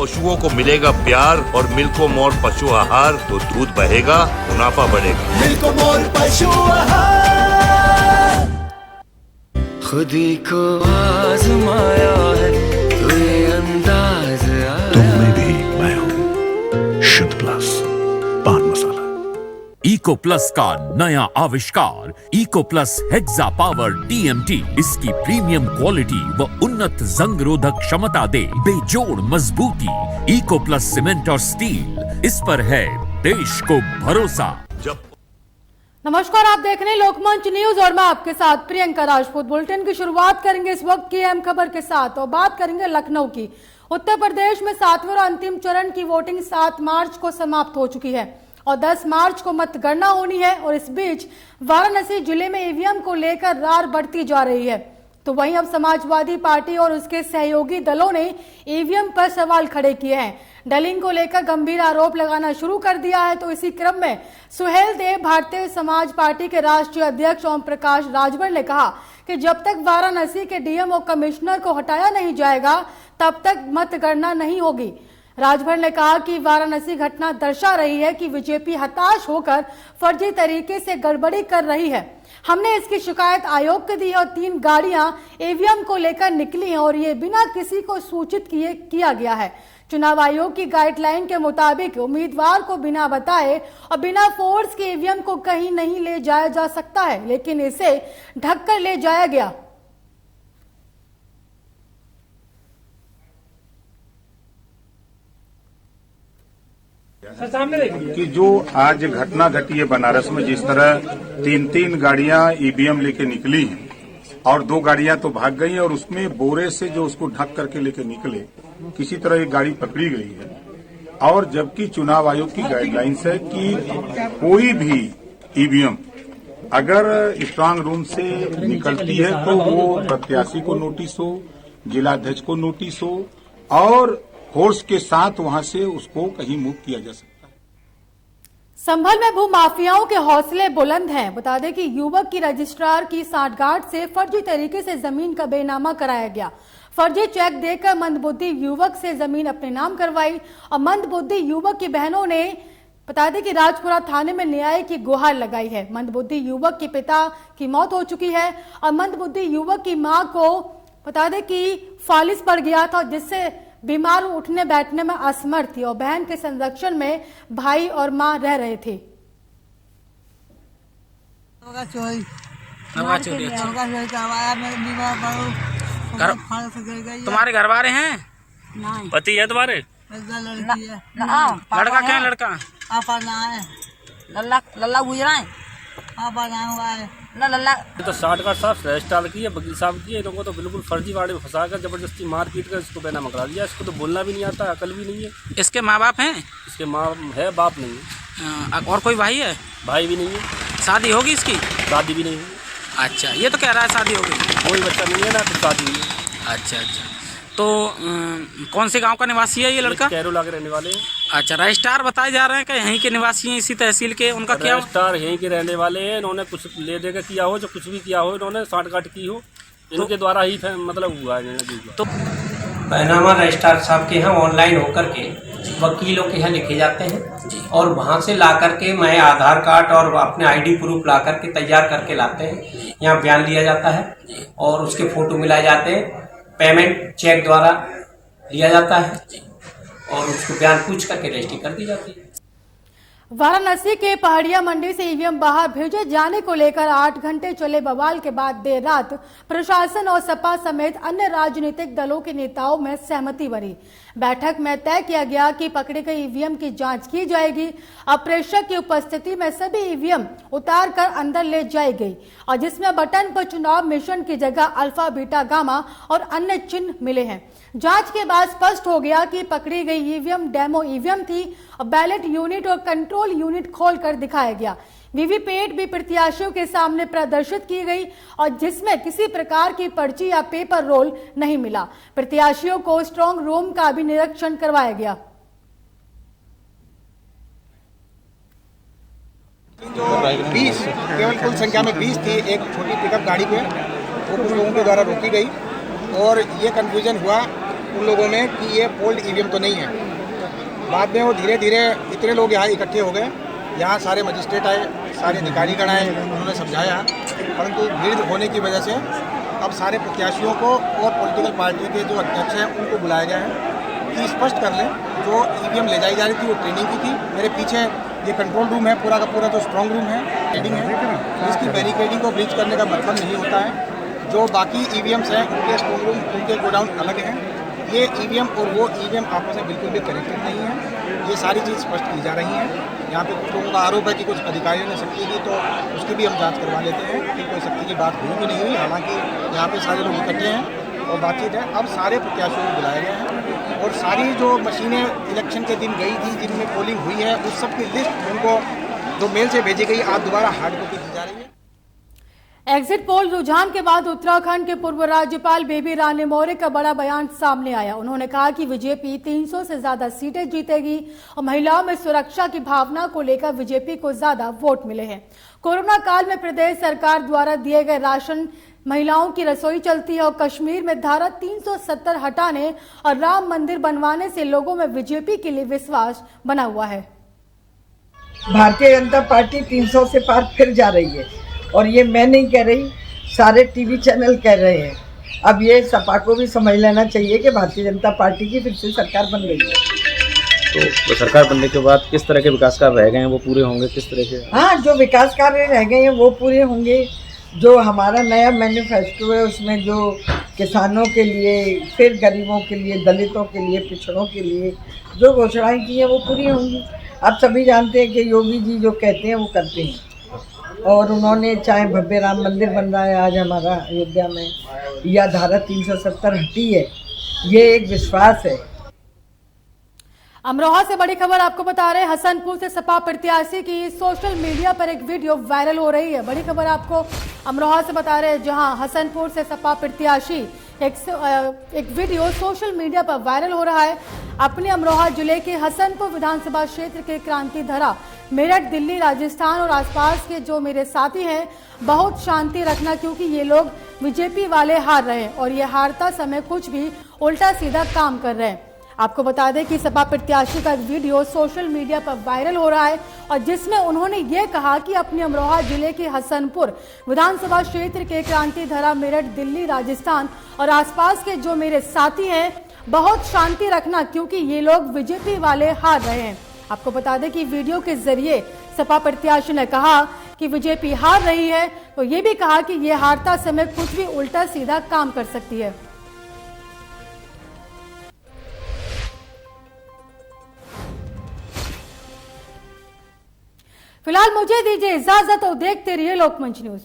पशुओं को मिलेगा प्यार और मिल्को मोर पशु आहार तो दूध बहेगा, मुनाफा बढ़ेगा। मिल्को मोर पशु आहार। खुदी को आजमाया है तो ये अंदाज आया। तुम में भी मैं हूँ शुद्ध प्लस पान मसाला। इको प्लस का नया आविष्कार eco plus hexa power TMT। इसकी प्रीमियम क्वालिटी व उन्नत जंग रोधक क्षमता दे बेजोड़ मजबूती। इको प्लस सीमेंट और स्टील, इस पर है देश को भरोसा। नमस्कार, आप देख रहे हैं लोकमंच न्यूज और मैं आपके साथ प्रियंका राजपूत। बुलेटिन की शुरुआत करेंगे इस वक्त की अहम खबर के साथ और बात करेंगे लखनऊ की। उत्तर प्रदेश में 7वें और अंतिम चरण की वोटिंग 7 मार्च को समाप्त हो चुकी है और 10 मार्च को मतगणना होनी है। और इस बीच वाराणसी जिले में ईवीएम को लेकर रार बढ़ती जा रही है। तो वहीं अब समाजवादी पार्टी और उसके सहयोगी दलों ने ईवीएम पर सवाल खड़े किए हैं। डलिंग को लेकर गंभीर आरोप लगाना शुरू कर दिया है। तो इसी क्रम में सुहेल देव भारतीय समाज पार्टी के राष्ट्रीय अध्यक्ष ओम प्रकाश राजभर ने कहा कि जब तक वाराणसी के डीएम और कमिश्नर को हटाया नहीं जाएगा तब तक मतगणना नहीं होगी। राजभर ने कहा कि वाराणसी घटना दर्शा रही है कि बीजेपी हताश होकर फर्जी तरीके से गड़बड़ी कर रही है। हमने इसकी शिकायत आयोग को दी है और 3 गाड़ियां ईवीएम को लेकर निकली हैं और ये बिना किसी को सूचित किया गया है। चुनाव आयोग की गाइडलाइन के मुताबिक उम्मीदवार को बिना बताए और बिना फोर्स के ईवीएम को कहीं नहीं ले जाया जा सकता है, लेकिन इसे ढककर ले जाया गया। कि जो आज घटना घटी है बनारस में, जिस तरह 3 गाड़ियां ईवीएम लेके निकली हैं और 2 गाड़ियां तो भाग गई और उसमें बोरे से जो उसको ढक करके लेके निकले, किसी तरह एक गाड़ी पकड़ी गई है। और जबकि चुनाव आयोग की गाइडलाइंस है कि कोई भी ईवीएम अगर स्ट्रांग रूम से निकलती है तो वो प्रत्याशी को नोटिस हो, जिलाध्यक्ष को नोटिस हो और फोर्स के साथ वहां से उसको कहीं मूव किया जा सकता है। संभल में भूमाफियाओं के हौसले बुलंद हैं। बता दें कि युवक की रजिस्ट्रार की सांठगांठ से फर्जी तरीके से जमीन का बेनामा कराया गया। फर्जी चेक देकर मंदबुद्धि युवक से जमीन अपने नाम करवाई और मंदबुद्धि युवक की बहनों ने बता दें कि राजपुरा थाने में न्याय की गुहार लगाई है। मंदबुद्धि युवक के पिता की मौत हो चुकी है और मंदबुद्धि युवक की मां को बता दें कि फालिस पड़ गया था, जिससे बीमार उठने बैठने में असमर्थ थी और बहन के संरक्षण में भाई और मां रह रहे थे। तुम्हारे घर वाले हैं? पति है तुम्हारे? लड़का क्या है? लड़का लल्ला गुजरा है ना। लल्ला तो 60 का साफ रजिस्ट्रार की है, वकील साहब की है। इन लोगों को तो बिल्कुल फर्जी वाड़े में फंसा कर जबरदस्ती मार पीट कर इसको बेनामा करा दिया। इसको तो बोलना भी नहीं आता, अकल भी नहीं है। इसके माँ बाप हैं? इसके माँ है, बाप नहीं है। और कोई भाई है? भाई भी नहीं है। शादी होगी इसकी? शादी भी नहीं है। अच्छा, ये तो कह रहा है शादी होगी। कोई बच्चा नहीं है ना, तो शादी नहीं है। अच्छा, तो कौन से गांव का निवासी है ये लड़का? कैरोला के रहने वाले हैं। अच्छा, रजिस्ट्रार बताए जा रहे हैं कि यहीं के निवासी हैं, इसी तहसील के। उनका क्या? रजिस्ट्रार यहीं के रहने वाले हैं। इन्होंने कुछ ले दे के किया हो, जो कुछ भी किया हो, इन्होंने सांठगांठ की हो, इनके द्वारा ही मतलब हुआ है। तो बैनामा रजिस्ट्रार साहब के यहाँ ऑनलाइन होकर के वकीलों के यहाँ लिखे जाते हैं और वहाँ से ला करके मैं आधार कार्ड और अपने ID प्रूफ ला करके तैयार करके लाते हैं। यहाँ बयान लिया जाता है और उसके फोटो मिलाए जाते हैं। पेमेंट चेक द्वारा लिया जाता है और उसको बयान पूछ करके रजिस्ट्री कर दी जाती है। वाराणसी के पहाड़िया मंडी से ईवीएम बाहर भेजे जाने को लेकर 8 घंटे चले बवाल के बाद देर रात प्रशासन और सपा समेत अन्य राजनीतिक दलों के नेताओं में सहमति बनी। बैठक में तय किया गया कि पकड़े गए ईवीएम की जांच की जाएगी। अब प्रेक्षक की उपस्थिति में सभी ईवीएम उतार कर अंदर ले जाई गई और जिसमें बटन पर चुनाव मिशन की जगह अल्फा बीटा गामा और अन्य चिन्ह मिले हैं। जांच के बाद स्पष्ट हो गया कि पकड़ी गई ईवीएम डेमो ईवीएम थी और बैलेट यूनिट और कंट्रोल यूनिट खोलकर दिखाया गया। वीवीपैट भी प्रत्याशियों के सामने प्रदर्शित की गई और जिसमें किसी प्रकार की पर्ची या पेपर रोल नहीं मिला। प्रत्याशियों को स्ट्रांग रूम का भी निरीक्षण करवाया गया। जो 20 केवल कुल संख्या में 20 थी, एक छोटी पिकअप गाड़ी पे वो कुछ लोगों के द्वारा रोकी गई और ये कन्फ्यूजन हुआ उन लोगों में कि ये पोल्ड ईवीएम तो नहीं है। बाद में वो धीरे धीरे इतने लोग यहाँ इकट्ठे हो गए, यहाँ सारे मजिस्ट्रेट आए, सारे अधिकारीगण आए, उन्होंने समझाया, परंतु भीड़ होने की वजह से अब सारे प्रत्याशियों को और पॉलिटिकल पार्टी के जो अध्यक्ष हैं उनको बुलाया गया है कि स्पष्ट कर लें जो ईवीएम ले जाई जा रही थी वो ट्रेनिंग की थी। मेरे पीछे ये कंट्रोल रूम है, पूरा का पूरा जो स्ट्रॉन्ग रूम है, ट्रेडिंग है, इसकी बैरिकेडिंग को ब्रीच करने का मतलब नहीं होता है। जो बाकी ईवीएम्स हैं उनके स्ट्रॉन्ग रूम, उनके गोडाउन अलग हैं। ये ईवीएम और वो ईवीएम आपस में बिल्कुल भी कनेक्टेड नहीं है। ये सारी चीज़ स्पष्ट की जा रही हैं। यहाँ पे कुछ लोगों का आरोप है कि कुछ अधिकारियों ने सख्ती की, तो उसकी भी हम जांच करवा लेते हैं कि कोई सख्ती की बात हुई भी नहीं हुई। हालांकि यहाँ पे सारे लोग इकट्ठे हैं और बातचीत है। अब सारे प्रत्याशियों को बुलाया गया है और सारी जो मशीनें इलेक्शन के दिन गई थी जिनमें पोलिंग हुई है उस सब की लिस्ट उनको जो मेल से भेजी गई आज दोबारा हार्ड कॉपी दी जा रही है। एग्जिट पोल रुझान के बाद उत्तराखंड के पूर्व राज्यपाल बेबी रानी मौर्य का बड़ा बयान सामने आया। उन्होंने कहा कि बीजेपी 300 से ज्यादा सीटें जीतेगी और महिलाओं में सुरक्षा की भावना को लेकर बीजेपी को ज्यादा वोट मिले हैं। कोरोना काल में प्रदेश सरकार द्वारा दिए गए राशन महिलाओं की रसोई चलती है और कश्मीर में धारा 370 हटाने और राम मंदिर बनवाने से लोगों में बीजेपी के लिए विश्वास बना हुआ है। भारतीय जनता पार्टी 300 से पार फिर जा रही है और ये मैं नहीं कह रही, सारे टीवी चैनल कह रहे हैं। अब ये सपा को भी समझ लेना चाहिए कि भारतीय जनता पार्टी की फिर से सरकार बन गई है। तो सरकार बनने के बाद किस तरह के विकास कार्य रह गए हैं वो पूरे होंगे, किस तरह के? हाँ, जो विकास कार्य रह गए हैं वो पूरे होंगे। जो हमारा नया मैनिफेस्टो है उसमें जो किसानों के लिए, फिर गरीबों के लिए, दलितों के लिए, पिछड़ों के लिए जो घोषणाएं की हैं वो पूरी होंगी। आप सभी जानते हैं कि योगी जी जो कहते हैं वो करते हैं और उन्होंने चाहे भव्य राम मंदिर बन रहा है आज हमारा अयोध्या में, या धारा 370 हटी है, ये एक विश्वास है। अमरोहा से बड़ी खबर आपको बता रहे हैं। हसनपुर से सपा प्रत्याशी की सोशल मीडिया पर एक वीडियो वायरल हो रही है। बड़ी खबर आपको अमरोहा से बता रहे हैं, जहां हसनपुर से सपा प्रत्याशी एक वीडियो सोशल मीडिया पर वायरल हो रहा है। अपने अमरोहा जिले के हसनपुर विधानसभा क्षेत्र के क्रांति धरा, मेरठ, दिल्ली, राजस्थान और आसपास के जो मेरे साथी हैं, बहुत शांति रखना क्योंकि ये लोग बीजेपी वाले हार रहे हैं और ये हारता समय कुछ भी उल्टा सीधा काम कर रहे हैं। आपको बता दें कि सपा प्रत्याशी का एक वीडियो सोशल मीडिया पर वायरल हो रहा है और जिसमें उन्होंने ये कहा कि अपने अमरोहा जिले के हसनपुर विधानसभा क्षेत्र के क्रांति धरा, मेरठ, दिल्ली, राजस्थान और आसपास के जो मेरे साथी हैं, बहुत शांति रखना क्योंकि ये लोग बीजेपी वाले हार रहे हैं। आपको बता दें कि वीडियो के जरिए सपा प्रत्याशी ने कहा कि बीजेपी हार रही है, तो ये भी कहा कि ये हारता समय कुछ भी उल्टा सीधा काम कर सकती है। फिलहाल मुझे दीजिए इजाजत और देखते रहिए लोकमंच न्यूज।